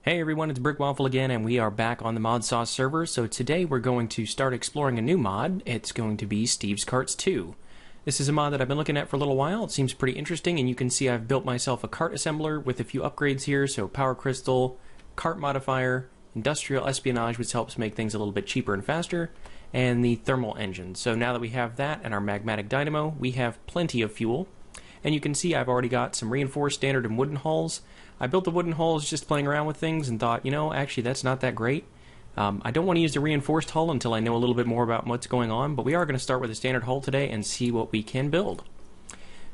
Hey everyone, it's Brick Waffle again, and we are back on the Modsauce server. So today we're going to start exploring a new mod. It's going to be Steve's Carts 2. This is a mod that I've been looking at for a little while. It seems pretty interesting, and you can see I've built myself a cart assembler with a few upgrades here. So power crystal, cart modifier, industrial espionage, which helps make things a little bit cheaper and faster, and the thermal engine. So now that we have that and our magmatic dynamo, we have plenty of fuel. And you can see I've already got some reinforced, standard, and wooden hulls. I built the wooden hulls just playing around with things and thought, you know, actually that's not that great. I don't want to use the reinforced hull until I know a little bit more about what's going on, but we are going to start with a standard hull today and see what we can build.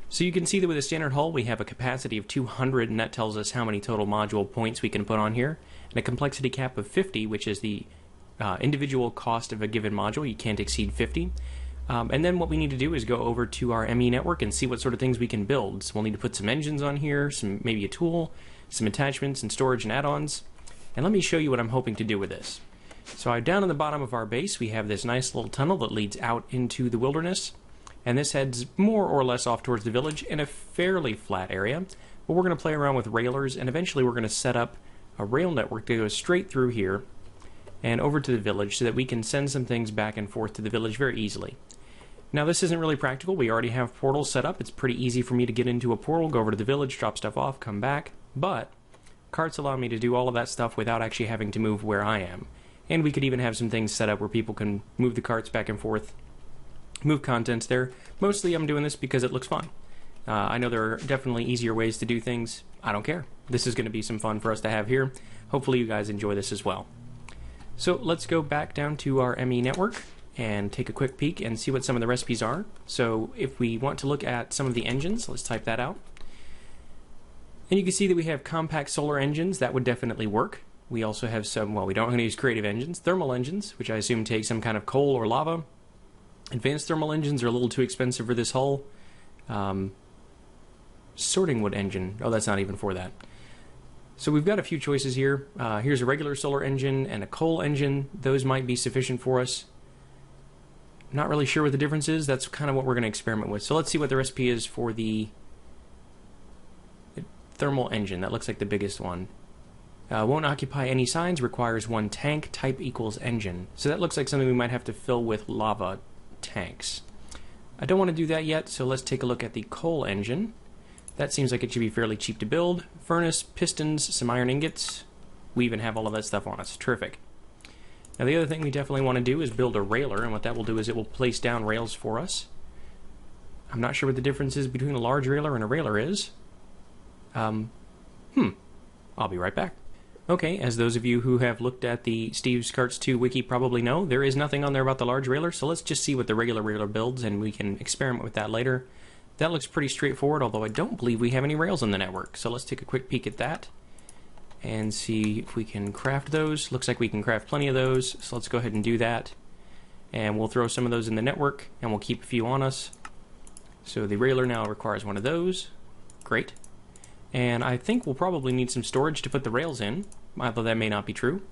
So you can see that with a standard hull we have a capacity of 200, and that tells us how many total module points we can put on here, and a complexity cap of 50, which is the individual cost of a given module. You can't exceed 50. And then what we need to do is go over to our ME network and see what sort of things we can build. So we'll need to put some engines on here, maybe a tool, some attachments and storage and add-ons. And let me show you what I'm hoping to do with this. So down in the bottom of our base we have this nice little tunnel that leads out into the wilderness. And this heads more or less off towards the village in a fairly flat area. But we're going to play around with railers, and eventually we're going to set up a rail network that goes straight through here and over to the village so that we can send some things back and forth to the village very easily. Now this isn't really practical. We already have portals set up. It's pretty easy for me to get into a portal, go over to the village, drop stuff off, come back. But carts allow me to do all of that stuff without actually having to move where I am. And we could even have some things set up where people can move the carts back and forth, move contents there. Mostly I'm doing this because it looks fun. I know there are definitely easier ways to do things. I don't care. This is going to be some fun for us to have here. Hopefully you guys enjoy this as well. So let's go back down to our ME network and take a quick peek and see what some of the recipes are. So if we want to look at some of the engines, let's type that out. And you can see that we have compact solar engines. That would definitely work. We also have some, well, we don't want to use creative engines, thermal engines, which I assume take some kind of coal or lava. Advanced thermal engines are a little too expensive for this hull. Sorting wood engine, oh, that's not even for that. So we've got a few choices here. Here's a regular solar engine and a coal engine. Those might be sufficient for us. Not really sure what the difference is. That's kind of what we're going to experiment with. So let's see what the recipe is for the thermal engine. That looks like the biggest one. Won't occupy any signs, requires one tank, type equals engine. So that looks like something we might have to fill with lava tanks. I don't want to do that yet, so let's take a look at the coal engine. That seems like it should be fairly cheap to build. Furnace, pistons, some iron ingots. We even have all of that stuff on us. Terrific. Now the other thing we definitely want to do is build a railer, and what that will do is it will place down rails for us. I'm not sure what the difference is between a large railer and a railer is. I'll be right back. Okay, as those of you who have looked at the Steve's Carts 2 wiki probably know, there is nothing on there about the large railer, so let's just see what the regular railer builds, and we can experiment with that later. That looks pretty straightforward, although I don't believe we have any rails in the network, so let's take a quick peek at that and see if we can craft those. Looks like we can craft plenty of those, so let's go ahead and do that. And we'll throw some of those in the network, and we'll keep a few on us. So the railer now requires one of those. Great. And I think we'll probably need some storage to put the rails in, although that may not be true.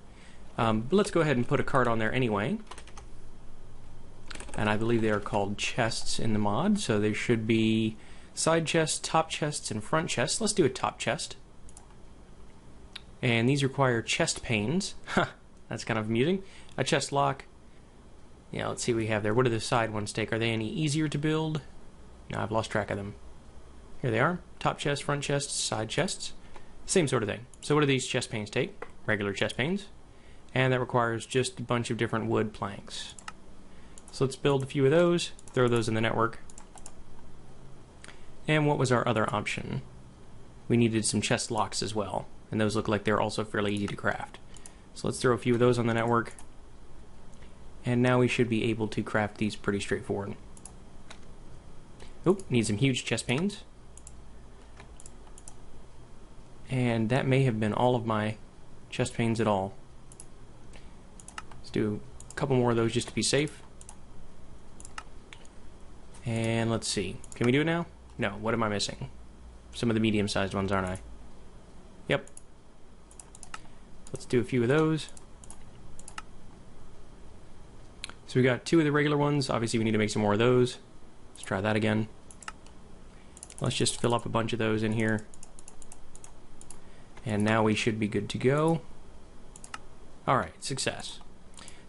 But let's go ahead and put a cart on there anyway. And I believe they are called chests in the mod, so there should be side chests, top chests, and front chests. Let's do a top chest. And these require chest panes. Huh, that's kind of amusing. A chest lock. Yeah, let's see what we have there. What do the side ones take? Are they any easier to build? No, I've lost track of them. Here they are. Top chest, front chests, side chests. Same sort of thing. So what do these chest panes take? Regular chest panes. And that requires just a bunch of different wood planks. So let's build a few of those, throw those in the network. And what was our other option? We needed some chest locks as well, and those look like they're also fairly easy to craft. So let's throw a few of those on the network. And now we should be able to craft these pretty straightforward. Oh, need some huge chest panes. And that may have been all of my chest panes at all. Let's do a couple more of those just to be safe. And let's see. Can we do it now? No. What am I missing? Some of the medium-sized ones, aren't I? Yep. Let's do a few of those. So we got two of the regular ones. Obviously we need to make some more of those. Let's try that again. Let's just fill up a bunch of those in here. And now we should be good to go. Alright, success.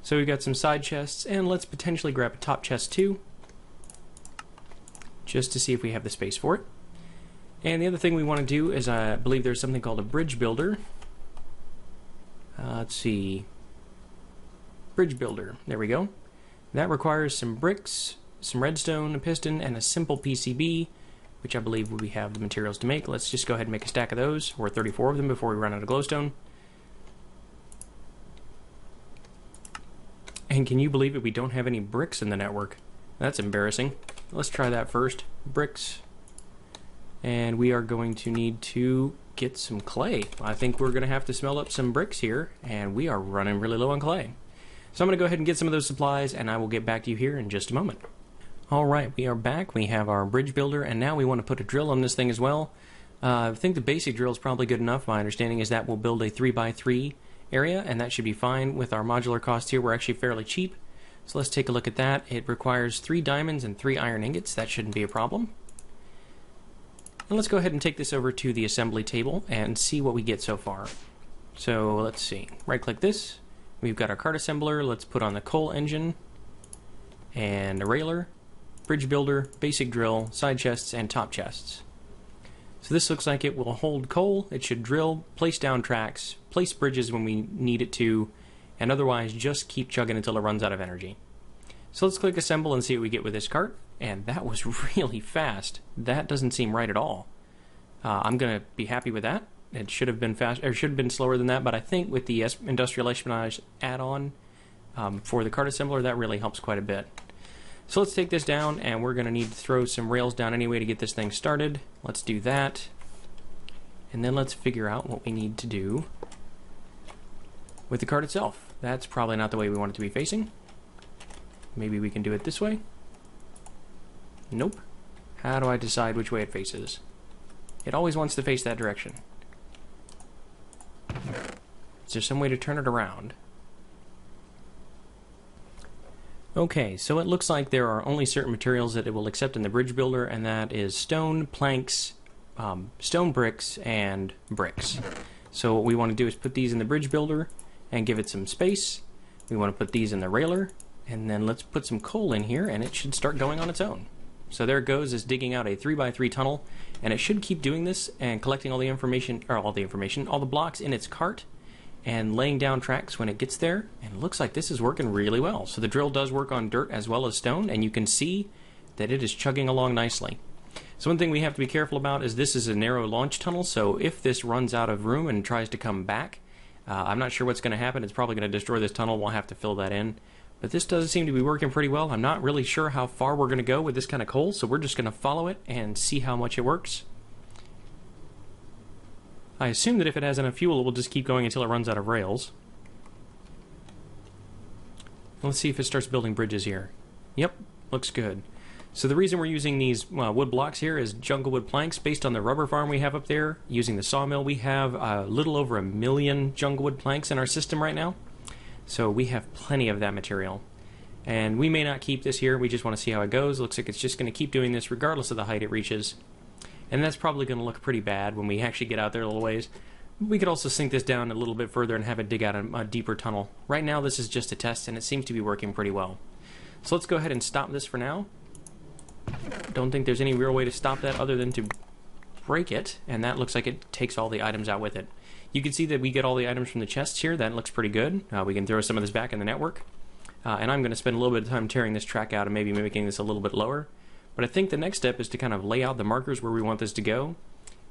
So we've got some side chests, and let's potentially grab a top chest too, just to see if we have the space for it. And the other thing we want to do is, I believe there's something called a bridge builder. Let's see. Bridge builder. There we go. That requires some bricks, some redstone, a piston, and a simple PCB, which I believe we have the materials to make. Let's just go ahead and make a stack of those, or 34 of them, before we run out of glowstone. And can you believe it? We don't have any bricks in the network. That's embarrassing. Let's try that first. Bricks. And we are going to need to get some clay. I think we're going to have to smelt up some bricks here, and we are running really low on clay. So I'm going to go ahead and get some of those supplies, and I will get back to you here in just a moment. Alright, we are back. We have our bridge builder, and now we want to put a drill on this thing as well. I think the basic drill is probably good enough. My understanding is that we'll build a 3x3 area, and that should be fine. With our modular cost here, we're actually fairly cheap. So let's take a look at that. It requires 3 diamonds and 3 iron ingots. That shouldn't be a problem. And let's go ahead and take this over to the assembly table and see what we get so far. So let's see. Right click this. We've got our cart assembler. Let's put on the coal engine and a railer, bridge builder, basic drill, side chests, and top chests. So this looks like it will hold coal. It should drill, place down tracks, place bridges when we need it to, and otherwise just keep chugging until it runs out of energy. So let's click assemble and see what we get with this cart. And that was really fast. That doesn't seem right at all. I'm going to be happy with that. It should have been fast, or should have been slower than that, but I think with the Industrial Espionage add-on for the cart assembler, that really helps quite a bit. So let's take this down, and we're going to need to throw some rails down anyway to get this thing started. Let's do that. And then let's figure out what we need to do with the cart itself. That's probably not the way we want it to be facing. Maybe we can do it this way. Nope. How do I decide which way it faces? It always wants to face that direction. Is there some way to turn it around? Okay, so it looks like there are only certain materials that it will accept in the bridge builder, and that is stone, planks, stone bricks, and bricks. So what we want to do is put these in the bridge builder and give it some space. We want to put these in the railer, and then let's put some coal in here, and it should start going on its own. So there it goes, it's digging out a 3x3 tunnel, and it should keep doing this and collecting all the blocks in its cart and laying down tracks when it gets there, and it looks like this is working really well. So the drill does work on dirt as well as stone, and you can see that it is chugging along nicely. So one thing we have to be careful about is this is a narrow launch tunnel, so if this runs out of room and tries to come back, I'm not sure what's going to happen. It's probably going to destroy this tunnel. We'll have to fill that in. But this does seem to be working pretty well. I'm not really sure how far we're going to go with this kind of coal, so we're just going to follow it and see how much it works. I assume that if it has enough fuel, it will just keep going until it runs out of rails. Let's see if it starts building bridges here. Yep, looks good. So the reason we're using these wood blocks here is jungle wood planks based on the rubber farm we have up there. Using the sawmill, we have a little over 1 million jungle wood planks in our system right now. So we have plenty of that material. And we may not keep this here, we just want to see how it goes. Looks like it's just going to keep doing this regardless of the height it reaches. And that's probably going to look pretty bad when we actually get out there a little ways. We could also sink this down a little bit further and have it dig out a deeper tunnel. Right now this is just a test and it seems to be working pretty well. So let's go ahead and stop this for now. Don't think there's any real way to stop that other than to break it, and that looks like it takes all the items out with it. You can see that we get all the items from the chests here. That looks pretty good. We can throw some of this back in the network. And I'm going to spend a little bit of time tearing this track out and maybe making this a little bit lower. But I think the next step is to kind of lay out the markers where we want this to go.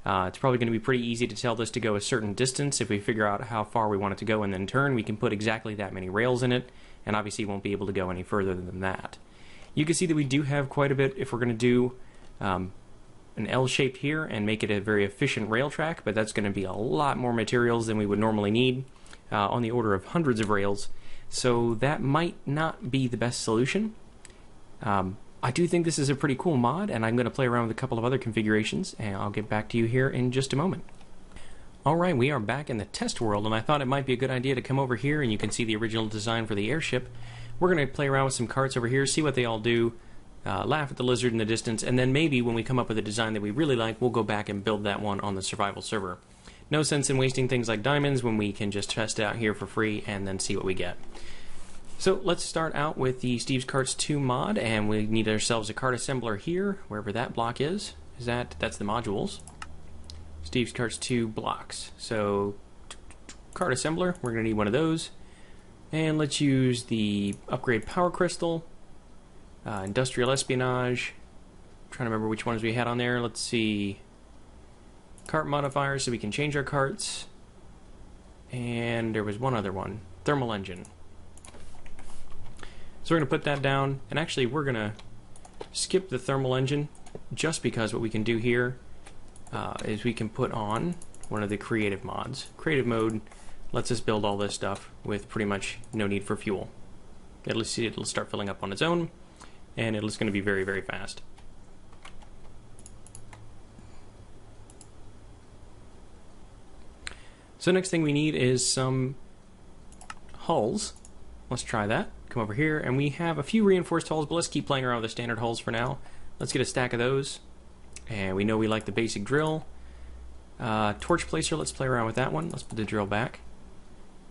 It's probably going to be pretty easy to tell this to go a certain distance. If we figure out how far we want it to go and then turn, we can put exactly that many rails in it, and obviously won't be able to go any further than that. You can see that we do have quite a bit if we're going to do an L shape here and make it a very efficient rail track, but that's going to be a lot more materials than we would normally need, on the order of hundreds of rails. So that might not be the best solution. I do think this is a pretty cool mod, and I'm going to play around with a couple of other configurations, and I'll get back to you here in just a moment. Alright, we are back in the test world, and I thought it might be a good idea to come over here, and you can see the original design for the airship. We're going to play around with some carts over here, see what they all do. laugh at the lizard in the distance, and then maybe when we come up with a design that we really like, we'll go back and build that one on the survival server. No sense in wasting things like diamonds when we can just test it out here for free and then see what we get. So let's start out with the Steve's Carts 2 mod, and we need ourselves a cart assembler here, wherever that block is. That's the modules. Steve's Carts 2 blocks. So cart assembler, we're going to need one of those. And let's use the upgrade power crystal, industrial espionage. I'm trying to remember which ones we had on there. Let's see. Cart modifier, so we can change our carts. And there was one other one, thermal engine. So we're going to put that down, and actually we're going to skip the thermal engine just because what we can do here is we can put on one of the creative mods. Creative mode lets us build all this stuff with pretty much no need for fuel. It'll start filling up on its own, and it's going to be very, very fast. So next thing we need is some hulls. Let's try that. Come over here, and we have a few reinforced hulls, but let's keep playing around with the standard hulls for now. Let's get a stack of those. And we know we like the basic drill. Torch placer, let's play around with that one. Let's put the drill back.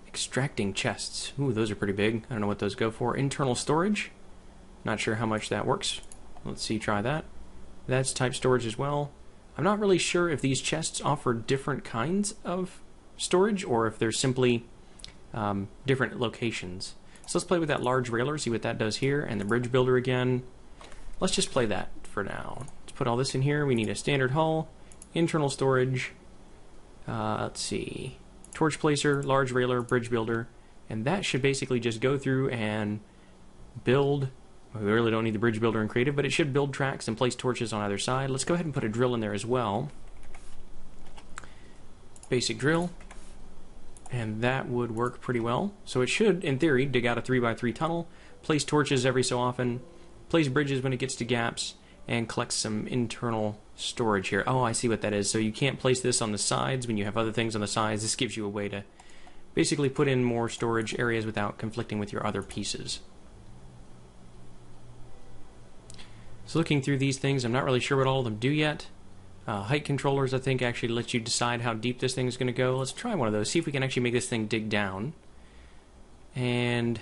Extracting chests. Ooh, those are pretty big. I don't know what those go for. Internal storage. Not sure how much that works. Let's see, try that. That's type storage as well. I'm not really sure if these chests offer different kinds of storage or if they're simply different locations. So let's play with that large railer, see what that does here, and the bridge builder again. Let's just play that for now. Let's put all this in here. We need a standard hull, internal storage, let's see, torch placer, large railer, bridge builder, and that should basically just go through and build. We really don't need the bridge builder in creative, but it should build tracks and place torches on either side. Let's go ahead and put a drill in there as well. Basic drill. And that would work pretty well. So it should, in theory, dig out a 3x3 tunnel, place torches every so often, place bridges when it gets to gaps, and collect some internal storage here. Oh, I see what that is. So you can't place this on the sides when you have other things on the sides. This gives you a way to basically put in more storage areas without conflicting with your other pieces. So looking through these things, I'm not really sure what all of them do yet. Height controllers, I think, actually let you decide how deep this thing is going to go. Let's try one of those, see if we can actually make this thing dig down. And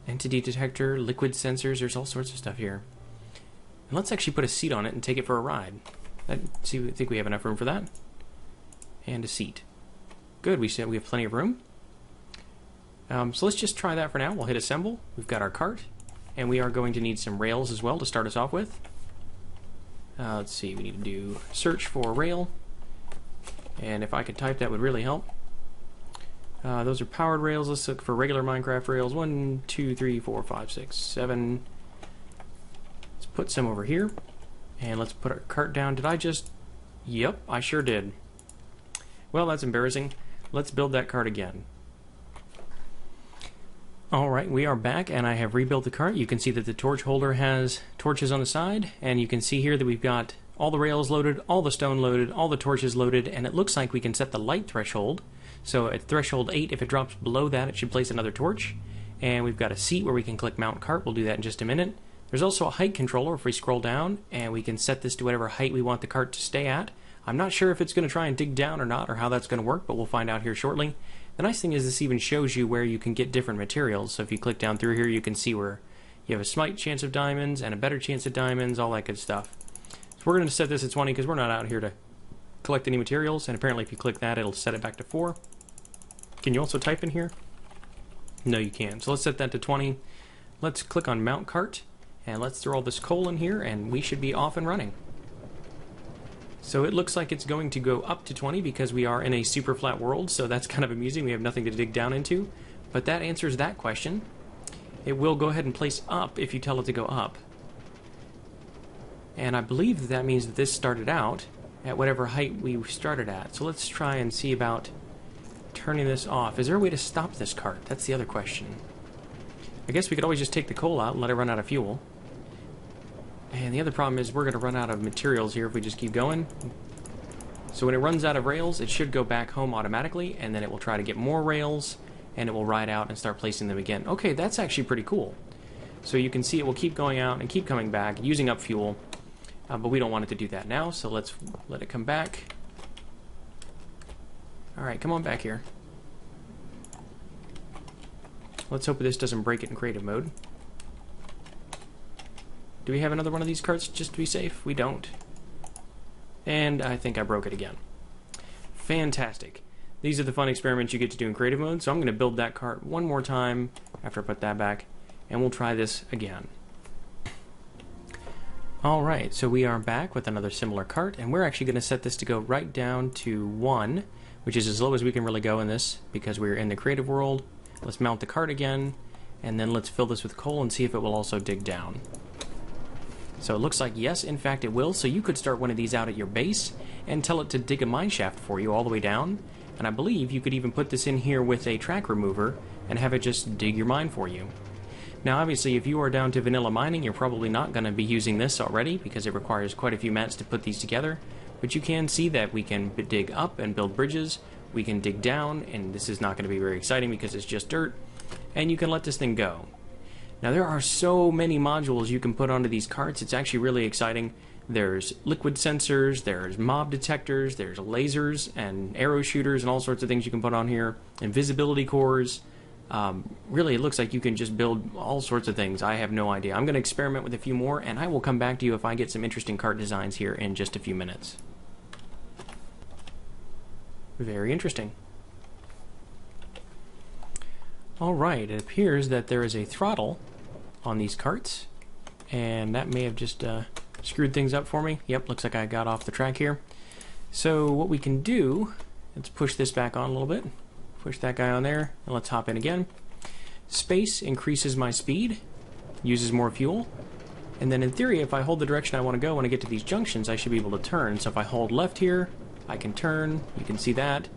entity detector, liquid sensors, there's all sorts of stuff here. And let's actually put a seat on it and take it for a ride. I think we have enough room for that. And a seat. Good, we said we have plenty of room. So let's just try that for now. We'll hit assemble. We've got our cart. And we are going to need some rails as well to start us off with. Let's see, we need to do search for rail, and if I could type that would really help. Those are powered rails. Let's look for regular Minecraft rails. 1, 2, 3, 4, 5, 6, 7. Let's put some over here, and let's put our cart down. Did I just... Yep, I sure did. Well, that's embarrassing. Let's build that cart again. Alright, we are back, and I have rebuilt the cart. You can see that the torch holder has torches on the side, and you can see here that we've got all the rails loaded, all the stone loaded, all the torches loaded, and it looks like we can set the light threshold. So at threshold 8, if it drops below that, it should place another torch. And we've got a seat where we can click Mount Cart. We'll do that in just a minute. There's also a height controller if we scroll down, and we can set this to whatever height we want the cart to stay at. I'm not sure if it's going to try and dig down or not, or how that's going to work, but we'll find out here shortly. The nice thing is this even shows you where you can get different materials. So if you click down through here, you can see where you have a slight chance of diamonds and a better chance of diamonds, all that good stuff. So we're going to set this at 20 because we're not out here to collect any materials. And apparently if you click that, it'll set it back to 4. Can you also type in here? No, you can't. So let's set that to 20. Let's click on Mount Cart, and let's throw all this coal in here, and we should be off and running. So it looks like it's going to go up to 20 because we are in a super flat world, so that's kind of amusing. We have nothing to dig down into. But that answers that question. It will go ahead and place up if you tell it to go up. And I believe that means that this started out at whatever height we started at. So let's try and see about turning this off. Is there a way to stop this cart? That's the other question. I guess we could always just take the coal out and let it run out of fuel. And the other problem is we're going to run out of materials here if we just keep going. So when it runs out of rails, it should go back home automatically, and then it will try to get more rails, and it will ride out and start placing them again. Okay, that's actually pretty cool. So you can see it will keep going out and keep coming back, using up fuel. But we don't want it to do that now, so let's let it come back. Alright, come on back here. Let's hope this doesn't break it in creative mode. Do we have another one of these carts just to be safe? We don't. And I think I broke it again. Fantastic. These are the fun experiments you get to do in creative mode, so I'm going to build that cart one more time after I put that back, and we'll try this again. Alright, so we are back with another similar cart, and we're actually going to set this to go right down to 1, which is as low as we can really go in this, because we're in the creative world. Let's mount the cart again, and then let's fill this with coal and see if it will also dig down. So it looks like yes, in fact it will, so you could start one of these out at your base and tell it to dig a mine shaft for you all the way down, and I believe you could even put this in here with a track remover and have it just dig your mine for you. Now obviously if you are down to vanilla mining, you're probably not going to be using this already because it requires quite a few mats to put these together, but you can see that we can dig up and build bridges, we can dig down, and this is not going to be very exciting because it's just dirt, and you can let this thing go. Now there are so many modules you can put onto these carts, it's actually really exciting. There's liquid sensors, there's mob detectors, there's lasers and arrow shooters and all sorts of things you can put on here, invisibility cores. Really it looks like you can just build all sorts of things. I have no idea. I'm going to experiment with a few more, and I will come back to you if I get some interesting cart designs here in just a few minutes. Very interesting. Alright, it appears that there is a throttle on these carts, and that may have just screwed things up for me. Yep, looks like I got off the track here. So what we can do, let's push this back on a little bit. Push that guy on there, and let's hop in again. Space increases my speed, uses more fuel, and then in theory, if I hold the direction I want to go when I get to these junctions, I should be able to turn. So if I hold left here, I can turn. You can see that.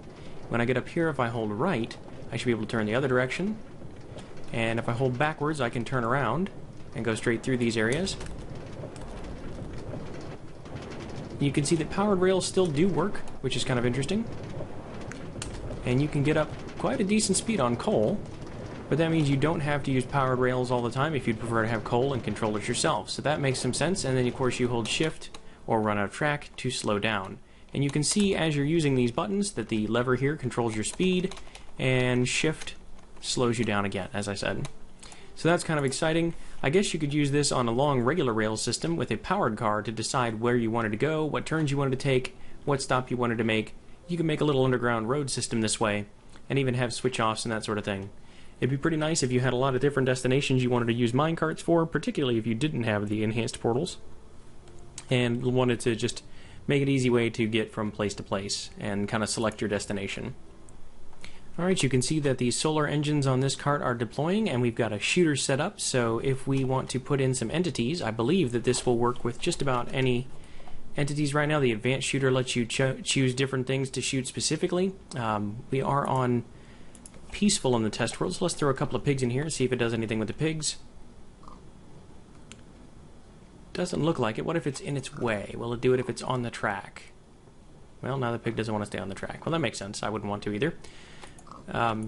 When I get up here, if I hold right, I should be able to turn the other direction. And if I hold backwards, I can turn around and go straight through these areas. You can see that powered rails still do work, which is kind of interesting. And you can get up quite a decent speed on coal, but that means you don't have to use powered rails all the time if you'd prefer to have coal and control it yourself. So that makes some sense, and then of course you hold shift or run out of track to slow down. And you can see as you're using these buttons that the lever here controls your speed, and shift slows you down again, as I said. So that's kind of exciting. I guess you could use this on a long regular rail system with a powered car to decide where you wanted to go, what turns you wanted to take, what stop you wanted to make. You can make a little underground road system this way, and even have switch-offs and that sort of thing. It'd be pretty nice if you had a lot of different destinations you wanted to use minecarts for, particularly if you didn't have the enhanced portals, and wanted to just make an easy way to get from place to place and kind of select your destination. Alright, you can see that the solar engines on this cart are deploying, and we've got a shooter set up, so if we want to put in some entities, I believe that this will work with just about any entities right now. The advanced shooter lets you choose different things to shoot specifically. We are on peaceful in the test world, so let's throw a couple of pigs in here and see if it does anything with the pigs. Doesn't look like it. What if it's in its way? Will it do it if it's on the track? Well, now the pig doesn't want to stay on the track. Well, that makes sense. I wouldn't want to either.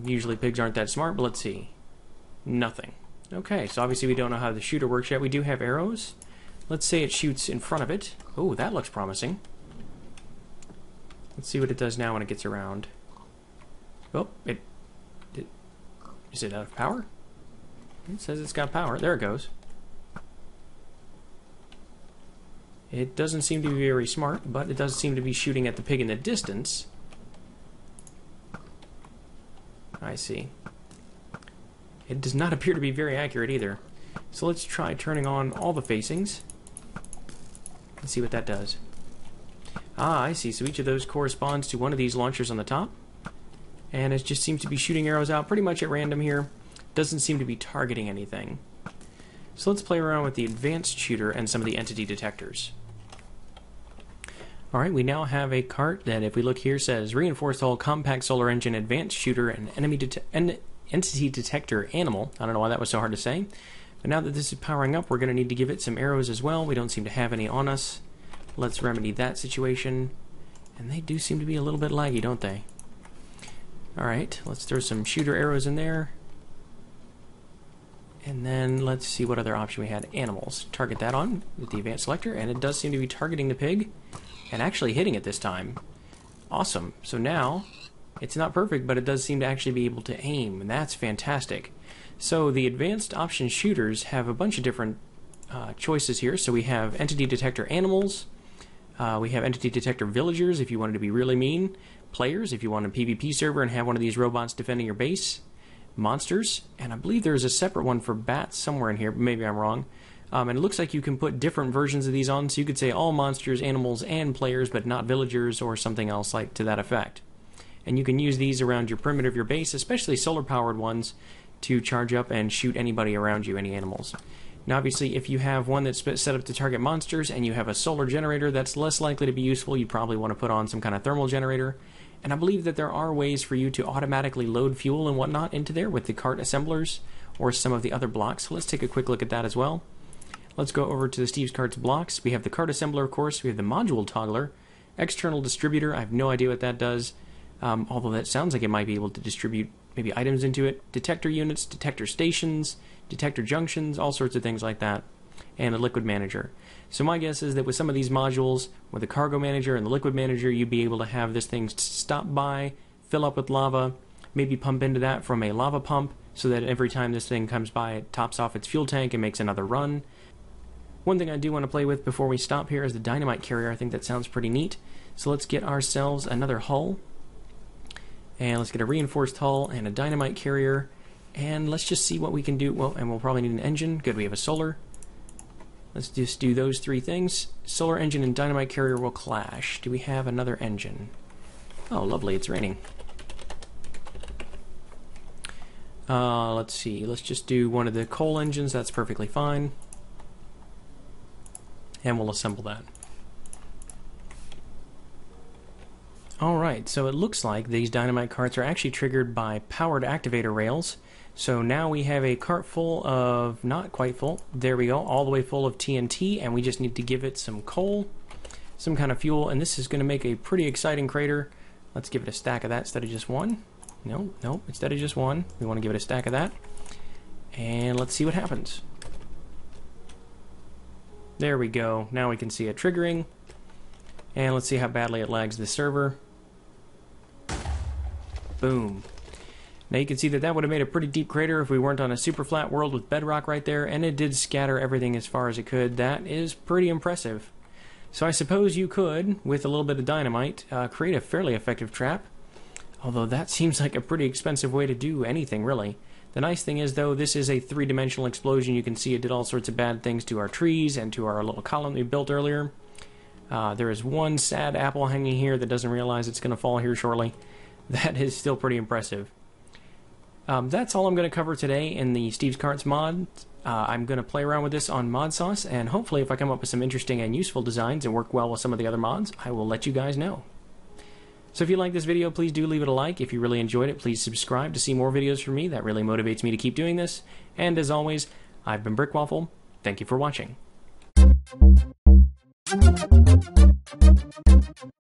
Usually pigs aren't that smart, but let's see. Nothing. Okay, so obviously we don't know how the shooter works yet. We do have arrows. Let's say it shoots in front of it. Oh, that looks promising. Let's see what it does now when it gets around. Oh, is it out of power? It says it's got power. There it goes. It doesn't seem to be very smart, but it does seem to be shooting at the pig in the distance. I see. It does not appear to be very accurate either. So let's try turning on all the facings and see what that does. Ah, I see. So each of those corresponds to one of these launchers on the top. And it just seems to be shooting arrows out pretty much at random here. Doesn't seem to be targeting anything. So let's play around with the advanced shooter and some of the entity detectors. Alright, we now have a cart that, if we look here, says reinforced hull, compact solar engine, advanced shooter, and entity detector animal. I don't know why that was so hard to say. But now that this is powering up, we're going to need to give it some arrows as well. We don't seem to have any on us. Let's remedy that situation. And they do seem to be a little bit laggy, don't they? Alright, let's throw some shooter arrows in there. And then let's see what other option we had. Animals. Target that on with the advanced selector, and it does seem to be targeting the pig and actually hitting it this time. Awesome. So now, it's not perfect, but it does seem to actually be able to aim, and that's fantastic. So the advanced option shooters have a bunch of different choices here. So we have entity detector animals, we have entity detector villagers if you wanted to be really mean, players if you want a PvP server and have one of these robots defending your base, monsters, and I believe there's a separate one for bats somewhere in here, but maybe I'm wrong. And it looks like you can put different versions of these on, so you could say all monsters, animals, and players, but not villagers or something else like to that effect. And you can use these around your perimeter of your base, especially solar-powered ones, to charge up and shoot anybody around you, any animals. Now obviously, if you have one that's set up to target monsters and you have a solar generator, that's less likely to be useful. You probably want to put on some kind of thermal generator. And I believe that there are ways for you to automatically load fuel and whatnot into there with the cart assemblers or some of the other blocks. So let's take a quick look at that as well. Let's go over to the Steve's Carts blocks. We have the cart assembler, of course. We have the module toggler, external distributor. I have no idea what that does, although that sounds like it might be able to distribute maybe items into it. Detector units, detector stations, detector junctions, all sorts of things like that. And a liquid manager. So my guess is that with some of these modules, with the cargo manager and the liquid manager, you'd be able to have this thing stop by, fill up with lava, maybe pump into that from a lava pump, so that every time this thing comes by, it tops off its fuel tank and makes another run. One thing I do want to play with before we stop here is the dynamite carrier. I think that sounds pretty neat. So let's get ourselves another hull. And let's get a reinforced hull and a dynamite carrier. And let's just see what we can do. Well, and we'll probably need an engine. Good, we have a solar. Let's just do those three things. Solar engine and dynamite carrier will clash. Do we have another engine? Oh, lovely, it's raining. Let's see. Let's just do one of the coal engines. That's perfectly fine. And we'll assemble that. Alright, so it looks like these dynamite carts are actually triggered by powered activator rails. So now we have a cart full of, not quite full, there we go, all the way full of TNT, and we just need to give it some coal, some kind of fuel, and this is going to make a pretty exciting crater. Let's give it a stack of that instead of just one. No, instead of just one, we want to give it a stack of that. And let's see what happens. There we go, now we can see it triggering. And let's see how badly it lags the server. Boom. Now you can see that that would have made a pretty deep crater if we weren't on a super flat world with bedrock right there, and it did scatter everything as far as it could. That is pretty impressive. So I suppose you could, with a little bit of dynamite, create a fairly effective trap, although that seems like a pretty expensive way to do anything, really. The nice thing is, though, this is a three-dimensional explosion. You can see it did all sorts of bad things to our trees and to our little column we built earlier. There is one sad apple hanging here that doesn't realize it's going to fall here shortly. That is still pretty impressive. That's all I'm going to cover today in the Steve's Carts mod. I'm going to play around with this on Modsauce, and hopefully if I come up with some interesting and useful designs and work well with some of the other mods, I will let you guys know. So if you like this video, please do leave it a like. If you really enjoyed it, please subscribe to see more videos from me. That really motivates me to keep doing this. And as always, I've been Brickwaffle. Thank you for watching.